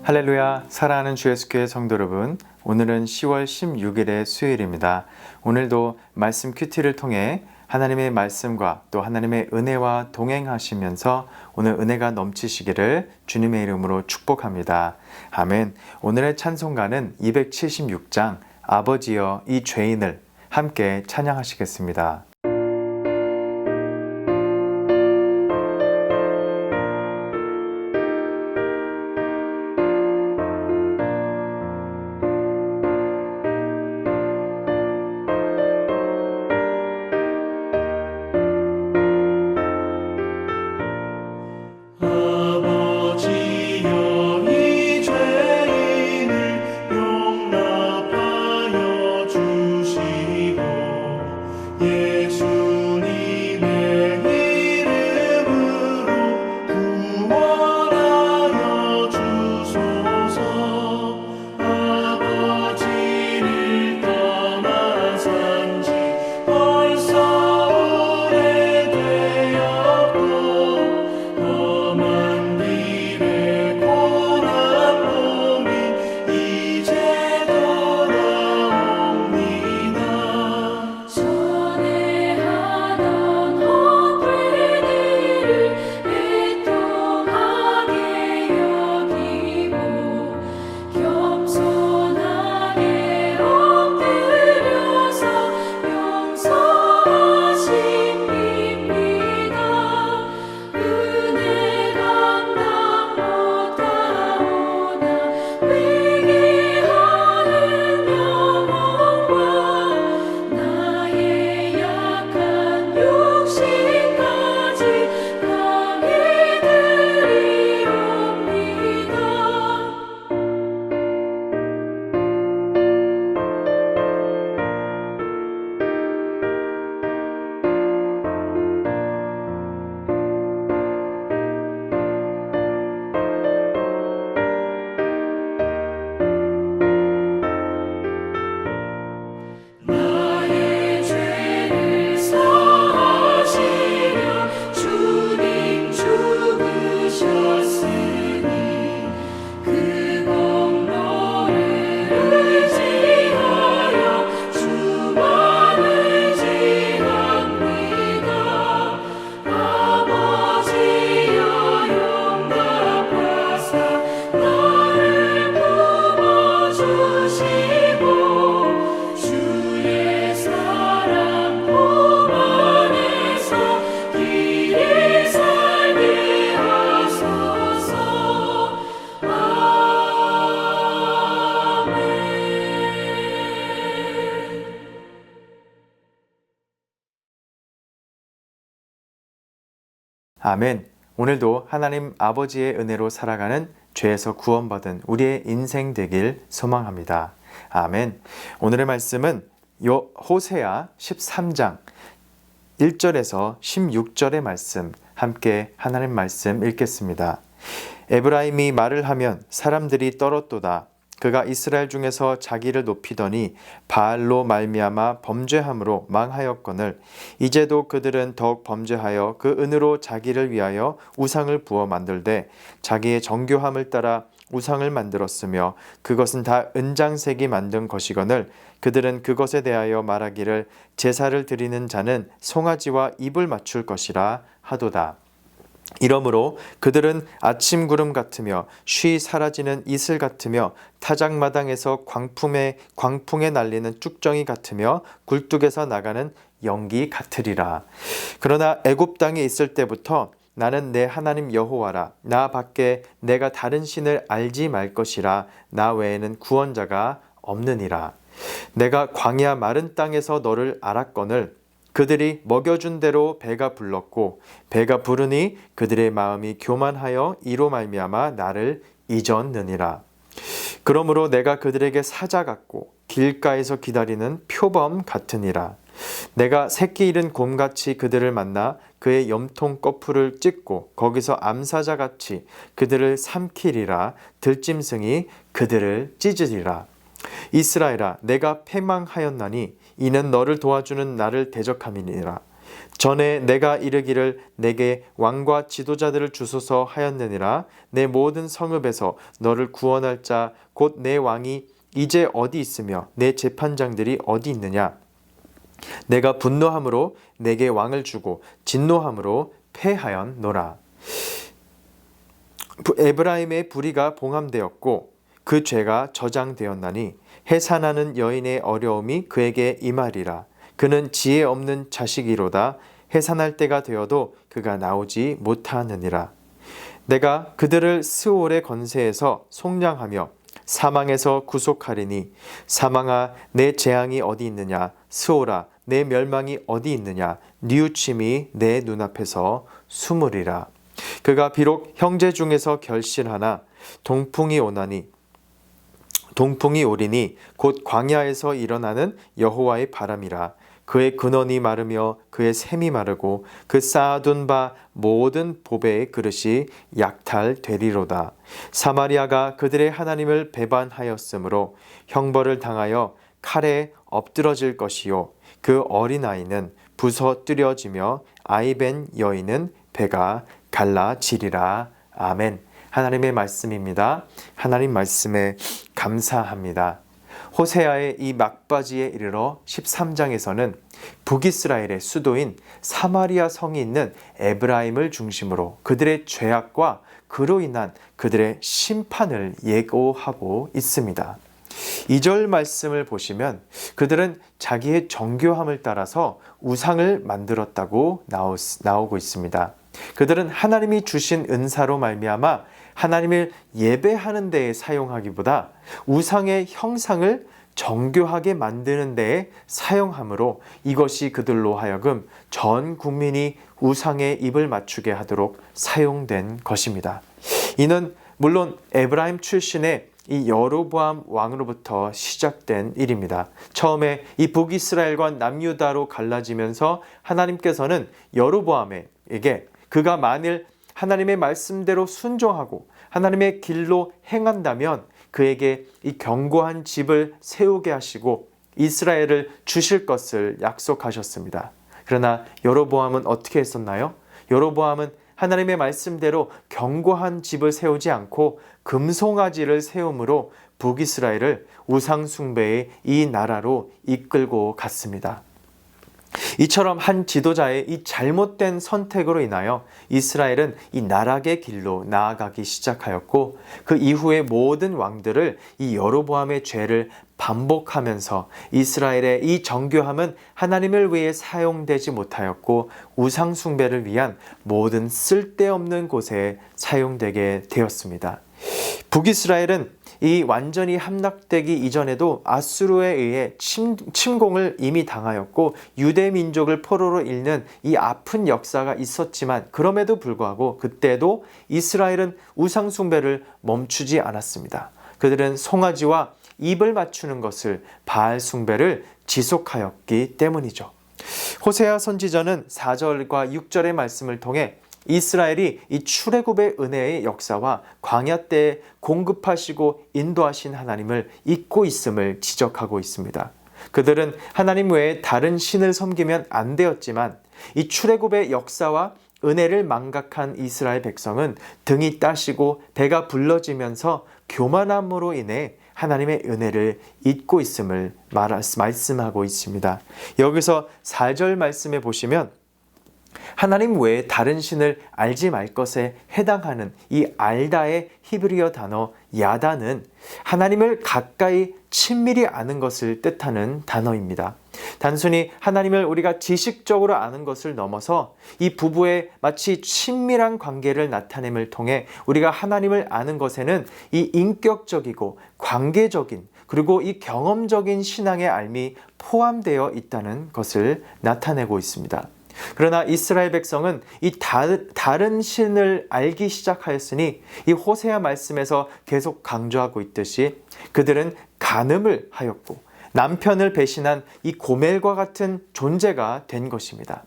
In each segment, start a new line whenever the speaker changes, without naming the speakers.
할렐루야, 사랑하는 주 예수교회 성도 여러분, 오늘은 10월 16일의 수요일입니다. 오늘도 말씀 큐티를 통해 하나님의 말씀과 또 하나님의 은혜와 동행하시면서 오늘 은혜가 넘치시기를 주님의 이름으로 축복합니다. 아멘. 오늘의 찬송가는 276장 아버지여 이 죄인을 함께 찬양하시겠습니다. 아멘. 오늘도 하나님 아버지의 은혜로 살아가는 죄에서 구원받은 우리의 인생 되길 소망합니다. 아멘. 오늘의 말씀은 호세아 13장 1절에서 16절의 말씀, 함께 하나님 말씀 읽겠습니다. 에브라임이 말을 하면 사람들이 떨었도다. 그가 이스라엘 중에서 자기를 높이더니 바알로 말미암아 범죄함으로 망하였거늘 이제도 그들은 더욱 범죄하여 그 은으로 자기를 위하여 우상을 부어 만들되 자기의 정교함을 따라 우상을 만들었으며 그것은 다 은장색이 만든 것이거늘 그들은 그것에 대하여 말하기를 제사를 드리는 자는 송아지와 입을 맞출 것이라 하도다. 이러므로 그들은 아침 구름 같으며 쉬 사라지는 이슬 같으며 타작마당에서 광풍에 날리는 쭉정이 같으며 굴뚝에서 나가는 연기 같으리라. 그러나 애굽 땅에 있을 때부터 나는 내 하나님 여호와라. 나 밖에 내가 다른 신을 알지 말 것이라. 나 외에는 구원자가 없느니라. 내가 광야 마른 땅에서 너를 알았거늘 그들이 먹여준 대로 배가 불렀고 배가 부르니 그들의 마음이 교만하여 이로 말미암아 나를 잊었느니라. 그러므로 내가 그들에게 사자 같고 길가에서 기다리는 표범 같으니라. 내가 새끼 잃은 곰같이 그들을 만나 그의 염통 거풀을 찢고 거기서 암사자같이 그들을 삼키리라. 들짐승이 그들을 찢으리라. 이스라엘아, 내가 패망하였나니 이는 너를 도와주는 나를 대적함이니라. 전에 내가 이르기를 내게 왕과 지도자들을 주소서 하였느니라. 내 모든 성읍에서 너를 구원할 자 곧 내 왕이 이제 어디 있으며 내 재판장들이 어디 있느냐. 내가 분노함으로 내게 왕을 주고 진노함으로 패하였노라. 에브라임의 불의가 봉함되었고 그 죄가 저장되었나니 해산하는 여인의 어려움이 그에게 임하리라. 그는 지혜 없는 자식이로다. 해산할 때가 되어도 그가 나오지 못하느니라. 내가 그들을 스올의 건세에서 속량하며 사망에서 구속하리니 사망아 내 재앙이 어디 있느냐. 스올아 내 멸망이 어디 있느냐. 뉘우침이 내 눈앞에서 숨으리라. 그가 비록 형제 중에서 결실하나 동풍이 오리니 곧 광야에서 일어나는 여호와의 바람이라. 그의 근원이 마르며 그의 샘이 마르고 그 쌓아둔 바 모든 보배의 그릇이 약탈되리로다. 사마리아가 그들의 하나님을 배반하였으므로 형벌을 당하여 칼에 엎드러질 것이요 그 어린아이는 부서뜨려지며 아이벤 여인은 배가 갈라지리라. 아멘. 하나님의 말씀입니다. 하나님 말씀에 감사합니다. 호세아의 이 막바지에 이르러 13장에서는 북이스라엘의 수도인 사마리아 성이 있는 에브라임을 중심으로 그들의 죄악과 그로 인한 그들의 심판을 예고하고 있습니다. 2절 말씀을 보시면 그들은 자기의 정교함을 따라서 우상을 만들었다고 나오고 있습니다. 그들은 하나님이 주신 은사로 말미암아 하나님을 예배하는 데에 사용하기보다 우상의 형상을 정교하게 만드는 데에 사용하므로 이것이 그들로 하여금 전 국민이 우상의 입을 맞추게 하도록 사용된 것입니다. 이는 물론 에브라임 출신의 이 여로보암 왕으로부터 시작된 일입니다. 처음에 이 북이스라엘과 남유다로 갈라지면서 하나님께서는 여로보암에게 그가 만일 하나님의 말씀대로 순종하고 하나님의 길로 행한다면 그에게 이 견고한 집을 세우게 하시고 이스라엘을 주실 것을 약속하셨습니다. 그러나 여로보암은 어떻게 했었나요? 여로보암은 하나님의 말씀대로 견고한 집을 세우지 않고 금송아지를 세움으로 북이스라엘을 우상 숭배의 이 나라로 이끌고 갔습니다. 이처럼 한 지도자의 이 잘못된 선택으로 인하여 이스라엘은 이 나락의 길로 나아가기 시작하였고 그 이후에 모든 왕들을 이 여로보암의 죄를 반복하면서 이스라엘의 이 정교함은 하나님을 위해 사용되지 못하였고 우상 숭배를 위한 모든 쓸데없는 곳에 사용되게 되었습니다. 북이스라엘은 이 완전히 함락되기 이전에도 아수르에 의해 침공을 이미 당하였고 유대 민족을 포로로 잃는 이 아픈 역사가 있었지만 그럼에도 불구하고 그때도 이스라엘은 우상 숭배를 멈추지 않았습니다. 그들은 송아지와 입을 맞추는 것을 바알 숭배를 지속하였기 때문이죠. 호세아 선지자는 4절과 6절의 말씀을 통해 이스라엘이 이 출애굽의 은혜의 역사와 광야 때에 공급하시고 인도하신 하나님을 잊고 있음을 지적하고 있습니다. 그들은 하나님 외에 다른 신을 섬기면 안 되었지만 이 출애굽의 역사와 은혜를 망각한 이스라엘 백성은 등이 따시고 배가 불러지면서 교만함으로 인해 하나님의 은혜를 잊고 있음을 말씀하고 있습니다. 여기서 4절 말씀에 보시면 하나님 외에 다른 신을 알지 말 것에 해당하는 이 알다의 히브리어 단어 야다는 하나님을 가까이 친밀히 아는 것을 뜻하는 단어입니다. 단순히 하나님을 우리가 지식적으로 아는 것을 넘어서 이 부부의 마치 친밀한 관계를 나타냄을 통해 우리가 하나님을 아는 것에는 이 인격적이고 관계적인 그리고 이 경험적인 신앙의 알미 포함되어 있다는 것을 나타내고 있습니다. 그러나 이스라엘 백성은 이 다른 신을 알기 시작하였으니 이 호세아 말씀에서 계속 강조하고 있듯이 그들은 간음을 하였고 남편을 배신한 이 고멜과 같은 존재가 된 것입니다.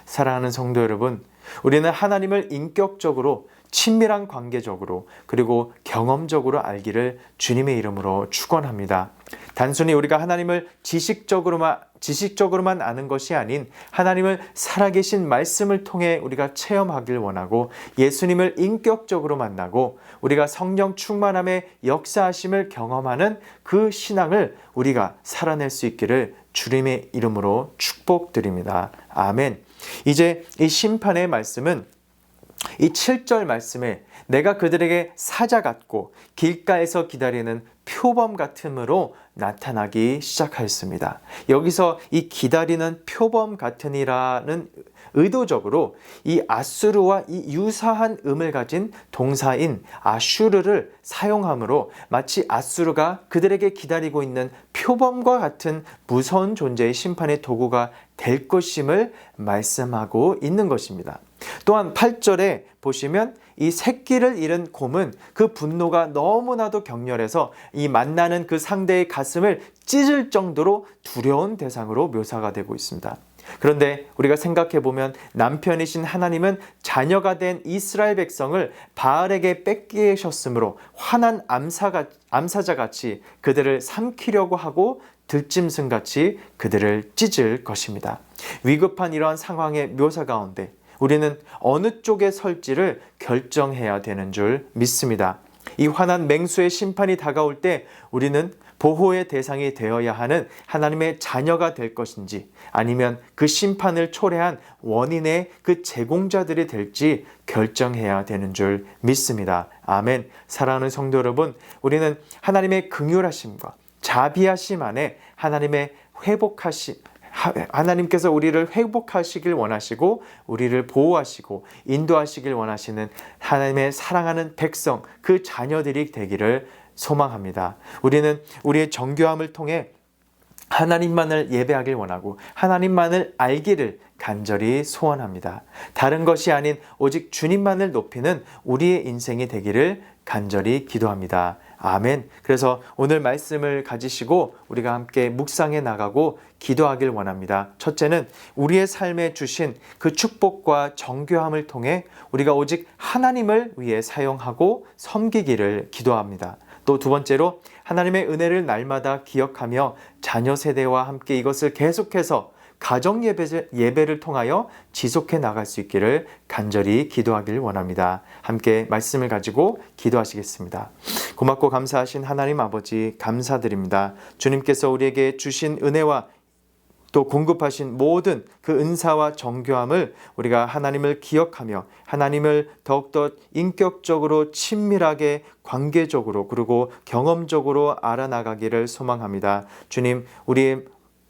사랑하는 성도 여러분, 우리는 하나님을 인격적으로 친밀한 관계적으로 그리고 경험적으로 알기를 주님의 이름으로 축원합니다. 단순히 우리가 하나님을 지식적으로만 아는 것이 아닌 하나님을 살아계신 말씀을 통해 우리가 체험하길 원하고, 예수님을 인격적으로 만나고 우리가 성령 충만함의 역사하심을 경험하는 그 신앙을 우리가 살아낼 수 있기를 주님의 이름으로 축복드립니다. 아멘. 이제 이 심판의 말씀은 이 7절 말씀에 내가 그들에게 사자 같고 길가에서 기다리는 표범 같음으로 나타나기 시작하였습니다. 여기서 이 기다리는 표범 같으니라는 의도적으로 이 아수르와 이 유사한 음을 가진 동사인 아슈르를 사용함으로 마치 아수르가 그들에게 기다리고 있는 표범과 같은 무서운 존재의 심판의 도구가 될 것임을 말씀하고 있는 것입니다. 또한 8절에 보시면 이 새끼를 잃은 곰은 그 분노가 너무나도 격렬해서 이 만나는 그 상대의 가슴을 찢을 정도로 두려운 대상으로 묘사가 되고 있습니다. 그런데 우리가 생각해 보면 남편이신 하나님은 자녀가 된 이스라엘 백성을 바알에게 뺏기셨으므로 화난 암사자같이 그들을 삼키려고 하고 들짐승같이 그들을 찢을 것입니다. 위급한 이러한 상황의 묘사 가운데 우리는 어느 쪽에 설지를 결정해야 되는 줄 믿습니다. 이 환한 맹수의 심판이 다가올 때 우리는 보호의 대상이 되어야 하는 하나님의 자녀가 될 것인지, 아니면 그 심판을 초래한 원인의 그 제공자들이 될지 결정해야 되는 줄 믿습니다. 아멘. 사랑하는 성도 여러분, 우리는 하나님의 긍휼하심과 자비하심 안에 하나님께서 우리를 회복하시길 원하시고 우리를 보호하시고 인도하시길 원하시는 하나님의 사랑하는 백성, 그 자녀들이 되기를 소망합니다. 우리는 우리의 정교함을 통해 하나님만을 예배하길 원하고 하나님만을 알기를 간절히 소원합니다. 다른 것이 아닌 오직 주님만을 높이는 우리의 인생이 되기를 간절히 기도합니다. 아멘. 그래서 오늘 말씀을 가지시고 우리가 함께 묵상해 나가고 기도하길 원합니다. 첫째는 우리의 삶에 주신 그 축복과 정교함을 통해 우리가 오직 하나님을 위해 사용하고 섬기기를 기도합니다. 또 두 번째로 하나님의 은혜를 날마다 기억하며 자녀 세대와 함께 이것을 계속해서 가정 예배를 통하여 지속해 나갈 수 있기를 간절히 기도하길 원합니다. 함께 말씀을 가지고 기도하시겠습니다. 고맙고 감사하신 하나님 아버지, 감사드립니다. 주님께서 우리에게 주신 은혜와 또 공급하신 모든 그 은사와 정교함을 우리가 하나님을 기억하며 하나님을 더욱더 인격적으로 친밀하게 관계적으로 그리고 경험적으로 알아나가기를 소망합니다. 주님, 우리의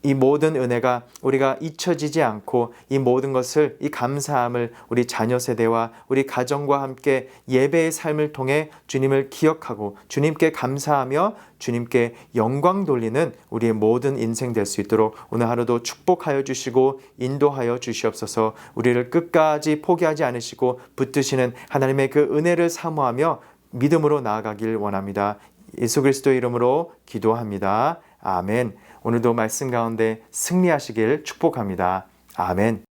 이 모든 은혜가 우리가 잊혀지지 않고 이 모든 것을, 이 감사함을 우리 자녀 세대와 우리 가정과 함께 예배의 삶을 통해 주님을 기억하고 주님께 감사하며 주님께 영광 돌리는 우리의 모든 인생 될 수 있도록 오늘 하루도 축복하여 주시고 인도하여 주시옵소서. 우리를 끝까지 포기하지 않으시고 붙드시는 하나님의 그 은혜를 사모하며 믿음으로 나아가길 원합니다. 예수 그리스도의 이름으로 기도합니다. 아멘. 오늘도 말씀 가운데 승리하시길 축복합니다. 아멘.